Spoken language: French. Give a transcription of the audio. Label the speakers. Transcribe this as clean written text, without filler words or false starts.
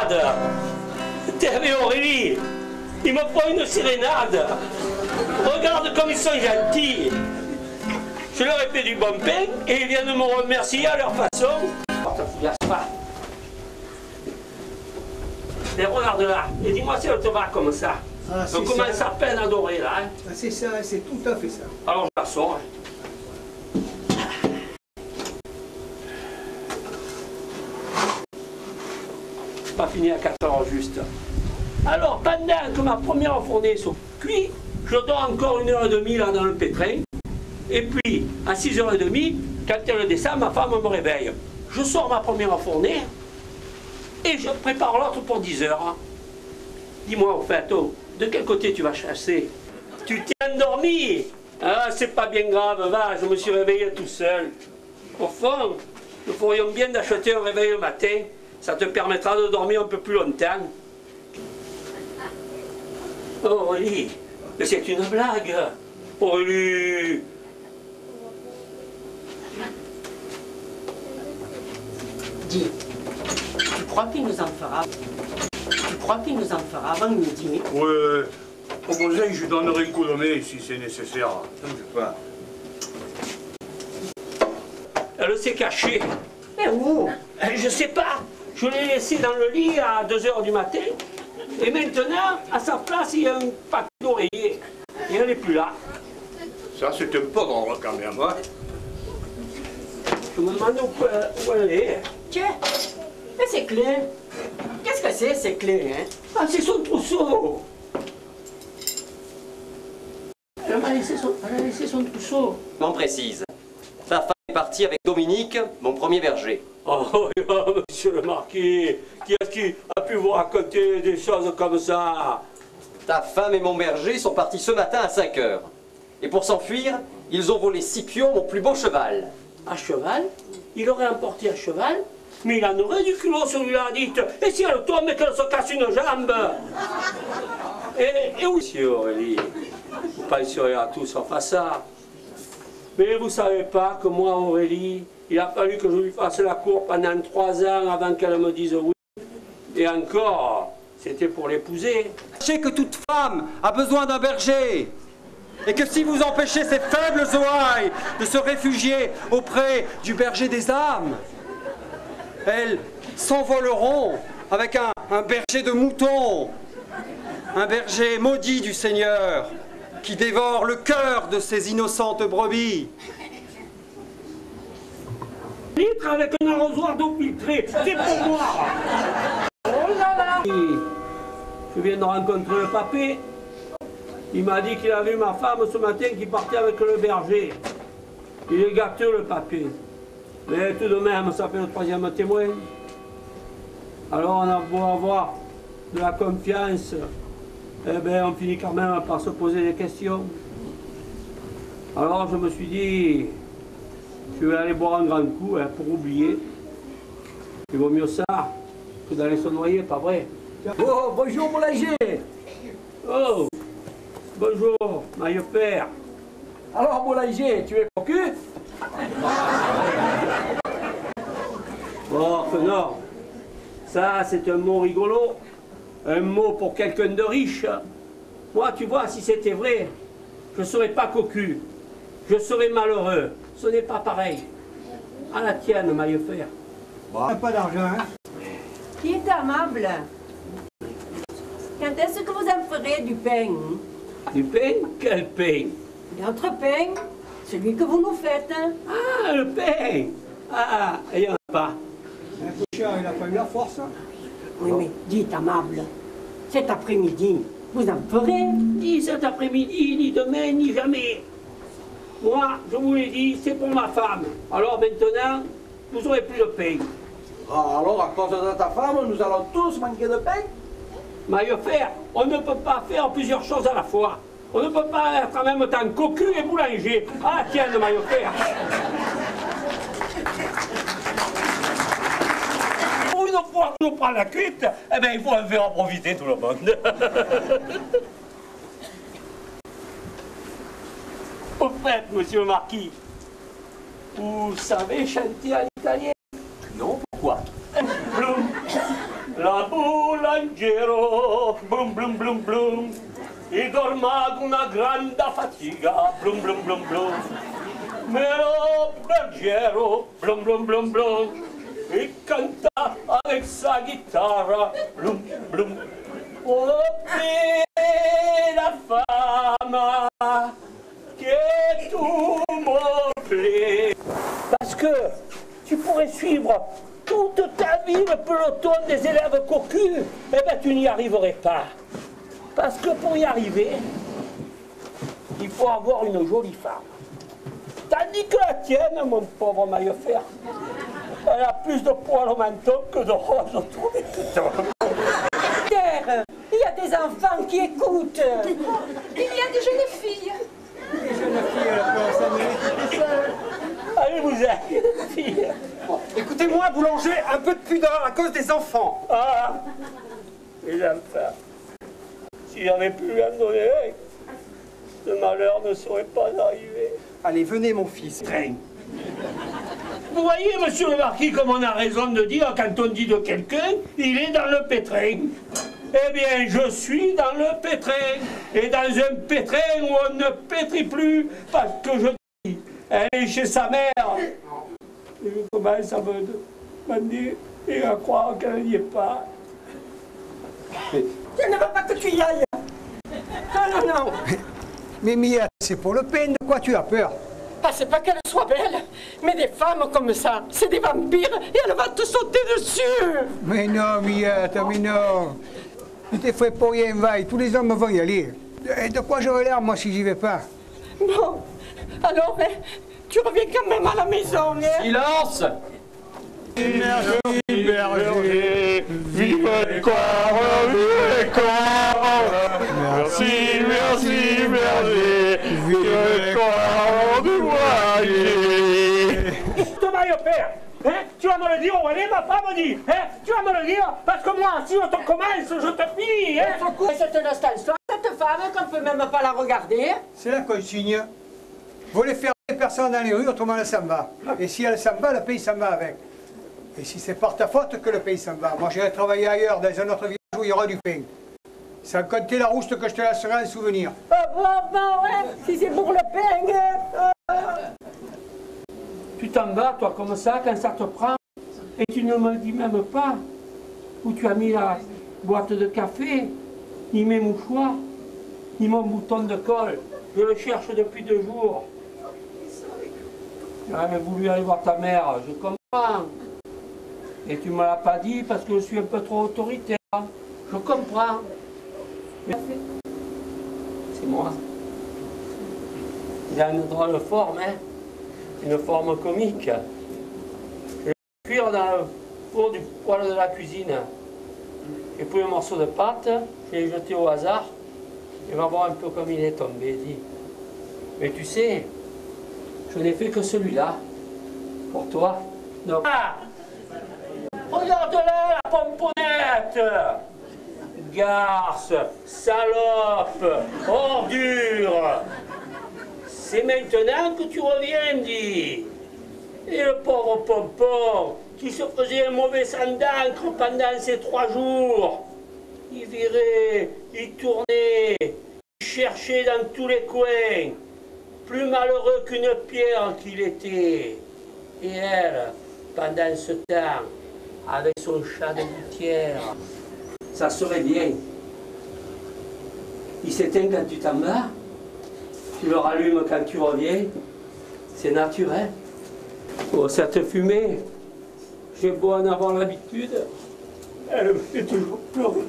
Speaker 1: sérénade. T'es avec Aurélie. Ils me font une sérénade. Regarde comme ils sont gentils. Je leur ai fait du bon pain et ils viennent me remercier à leur façon. Pas. Et regarde là, et dis-moi si elle te va comme ça.
Speaker 2: Ah,
Speaker 1: on commence à peine à adorer là. Hein.
Speaker 2: Ah, c'est ça, c'est tout à fait ça.
Speaker 1: Alors je la sors. Pas fini à 4 heures juste. Alors pendant que ma première fournée sont cuite, je dors encore 1h30 là dans le pétrin. Et puis à 6h30, quand elle descend, ma femme me réveille. Je sors ma première fournée et je prépare l'autre pour 10h. Dis-moi au fait, oh, de quel côté tu vas chasser? Tu t'es endormi? Ah, c'est pas bien grave, va, je me suis réveillé tout seul. Au fond, nous ferions bien d'acheter un réveil le matin. Ça te permettra de dormir un peu plus longtemps. Oh, Aurélie, mais c'est une blague. Aurélie.
Speaker 3: Dis, tu crois qu'il nous en fera? Tu crois qu'il nous en fera avant midi?
Speaker 4: Ouais, au conseil, je donnerai un coup de main si c'est nécessaire. Je sais pas.
Speaker 1: Elle s'est cachée.
Speaker 3: Mais où?
Speaker 1: Je sais pas. Je l'ai laissée dans le lit à 2h du matin. Et maintenant, à sa place, il y a un paquet d'oreillers. Et elle n'est plus là.
Speaker 4: Ça, c'est un peu drôle quand même, hein?
Speaker 1: Je me demande où elle est.
Speaker 3: Tiens, mais c'est clé. Qu'est-ce que c'est, ces clés, hein?
Speaker 1: Ah, c'est son trousseau. Elle m'a laissé son trousseau.
Speaker 5: Non précise. Ta femme est partie avec Dominique, mon premier berger.
Speaker 1: Oh, monsieur le marquis, qui est-ce qui a pu vous raconter des choses comme ça?
Speaker 5: Ta femme et mon berger sont partis ce matin à 5 h. Et pour s'enfuir, ils ont volé Scipio, mon plus beau cheval.
Speaker 1: À cheval? Il aurait emporté à cheval? Mais il en aurait du culot celui-là, dites. Et si elle tombe et qu'elle se casse une jambe? Et où, monsieur Aurélie? Vous penserez à tout sauf à ça. Mais vous savez pas que moi, Aurélie, il a fallu que je lui fasse la cour pendant 3 ans avant qu'elle me dise oui. Et encore, c'était pour l'épouser.
Speaker 6: Sachez que toute femme a besoin d'un berger. Et que si vous empêchez ces faibles ouailles de se réfugier auprès du berger des âmes, elles s'envoleront avec un berger de moutons, un berger maudit du Seigneur, qui dévore le cœur de ces innocentes brebis.
Speaker 1: Litre avec un arrosoir d'eau filtrée, c'est pour moi. Oh là là. Je viens de rencontrer le papé. Il m'a dit qu'il avait vu ma femme ce matin qui partait avec le berger. Il est gâteux le papé. Mais tout de même, ça fait le 3e témoin. Alors on a beau avoir de la confiance, eh bien on finit quand même par se poser des questions. Alors je me suis dit, je vais aller boire un grand coup hein, pour oublier. Il vaut mieux ça que d'aller se noyer, pas vrai?
Speaker 2: Oh, bonjour boulanger.
Speaker 1: Oh, bonjour, maillot père.
Speaker 2: Alors boulanger, tu es cocu?
Speaker 1: Oh, non. Ça, c'est un mot rigolo. Un mot pour quelqu'un de riche. Moi, tu vois, si c'était vrai, je ne serais pas cocu. Je serais malheureux. Ce n'est pas pareil. À la tienne, maillot fer.
Speaker 2: On n'a pas d'argent, hein?
Speaker 3: Qui est amable? Quand est-ce que vous en ferez du pain?
Speaker 1: Du pain? Quel pain?
Speaker 3: Notre pain? Celui que vous nous faites, hein?
Speaker 1: Ah, le pain! Ah, il n'y en a pas.
Speaker 2: Un couchard, il a pas eu la force, hein?
Speaker 3: Oui, mais dites amable. Cet après-midi, vous en ferez?
Speaker 1: Ni cet après-midi, ni demain, ni jamais. Moi, je vous l'ai dit, c'est pour ma femme. Alors maintenant, vous n'aurez plus de pain.
Speaker 7: Ah, alors, à cause de ta femme, nous allons tous manquer de pain?
Speaker 1: Maillot fer, on ne peut pas faire plusieurs choses à la fois. On ne peut pas être en même temps cocu et boulanger. Ah tiens, le maillot fer. Pour une fois que je prends la cuite, eh bien, il faut en faire en profiter tout le monde. Au fait, monsieur le marquis, vous savez chanter en italien?
Speaker 5: Non, pourquoi?
Speaker 1: La boue bergero, blum blum blum blum, e dorma d'una grande fatica, blum blum blum blum. Mero bergero, blum blum blum blum, e canta avec sa guitare, blum blum. Oh, la femme que tout me plaît. Parce que tu pourrais suivre toute ta vie le peloton des élèves cocus, eh bien tu n'y arriverais pas. Parce que pour y arriver, il faut avoir une jolie femme. Tandis que la tienne, mon pauvre maillefert, elle a plus de poils au menton que de roses autour des pitons.
Speaker 8: Pierre, il y a des enfants qui écoutent.
Speaker 9: Il y a des jeunes filles.
Speaker 2: Les jeunes filles, elles peuvent s'amener toutes seules.
Speaker 1: Allez-vous-en, fille.
Speaker 6: Écoutez-moi, boulanger, un peu de pudeur à cause des enfants.
Speaker 1: Ah, les enfants. Si j'avais pu lui en donner un, ce malheur ne serait pas arrivé.
Speaker 6: Allez, venez, mon fils.
Speaker 1: Vous voyez, monsieur le marquis, comme on a raison de dire quand on dit de quelqu'un, il est dans le pétrin. Eh bien, je suis dans le pétrin. Et dans un pétrin où on ne pétrit plus, parce que je dis, elle est chez sa mère. Et je commence à me demander et à croire qu'elle n'y est pas.
Speaker 8: Je ne veux pas que tu y ailles. Non, non, non.
Speaker 2: Mais Mia, c'est pour le peine, de quoi tu as peur?
Speaker 8: Ah, c'est pas qu'elle soit belle, mais des femmes comme ça, c'est des vampires et elle va te sauter dessus.
Speaker 2: Mais non, Mia, mais non. Tu t'es fait pour rien, vaille. Tous les hommes vont y aller. Et de quoi j'aurais l'air, moi, si j'y vais pas?
Speaker 8: Bon, alors, tu reviens quand même à la maison, hein?
Speaker 5: Silence!
Speaker 4: Merci berger, vive les corps, vive les corps. Merci, merci berger, vive les corps du voilier.
Speaker 1: Thomas le père, hein, tu vas me le dire, allez, ma femme dit, hein, tu vas me le dire, parce que moi, si on te commence, je te finis, hein.
Speaker 8: C'est un instant, cette femme qu'on peut même pas la regarder.
Speaker 2: C'est la consigne. Vous les fermez personne dans les rues, autrement elle s'en va. Et si elle s'en va, le pays s'en va avec. Et si c'est par ta faute que le pays s'en va, moi j'irai travailler ailleurs, dans un autre village où il y aura du pain. Sans compter la rouste que je te laisserai en souvenir.
Speaker 8: Bon, ouais, si c'est pour le pain.
Speaker 1: Tu t'en vas, toi, comme ça, quand ça te prend, et tu ne me dis même pas où tu as mis la boîte de café, ni mes mouchoirs, ni mon bouton de colle. Je le cherche depuis 2 jours. J'avais voulu aller voir ta mère, je comprends. Et tu ne me l'as pas dit parce que je suis un peu trop autoritaire. Je comprends. Mais c'est moi. Il a une drôle de forme, hein. Une forme comique. Je vais cuire dans le four du poêle de la cuisine. J'ai pris un morceau de pâte, je l'ai jeté au hasard. Et va voir un peu comme il est tombé, dit. Mais tu sais, je n'ai fait que celui-là. Pour toi. Donc. Ah, regarde-la, la pomponnette! Garce, salope, ordure! C'est maintenant que tu reviens, dit. Et le pauvre pompon, qui se faisait un mauvais sang d'encre pendant ces 3 jours, il virait, il tournait, il cherchait dans tous les coins, plus malheureux qu'une pierre qu'il était. Et elle, pendant ce temps, avec son chat de gouttière, ça serait bien. Il s'éteint quand tu t'en vas, tu le rallumes quand tu reviens, c'est naturel. Oh, cette fumée, j'ai beau en avoir l'habitude, elle me fait toujours pleurer.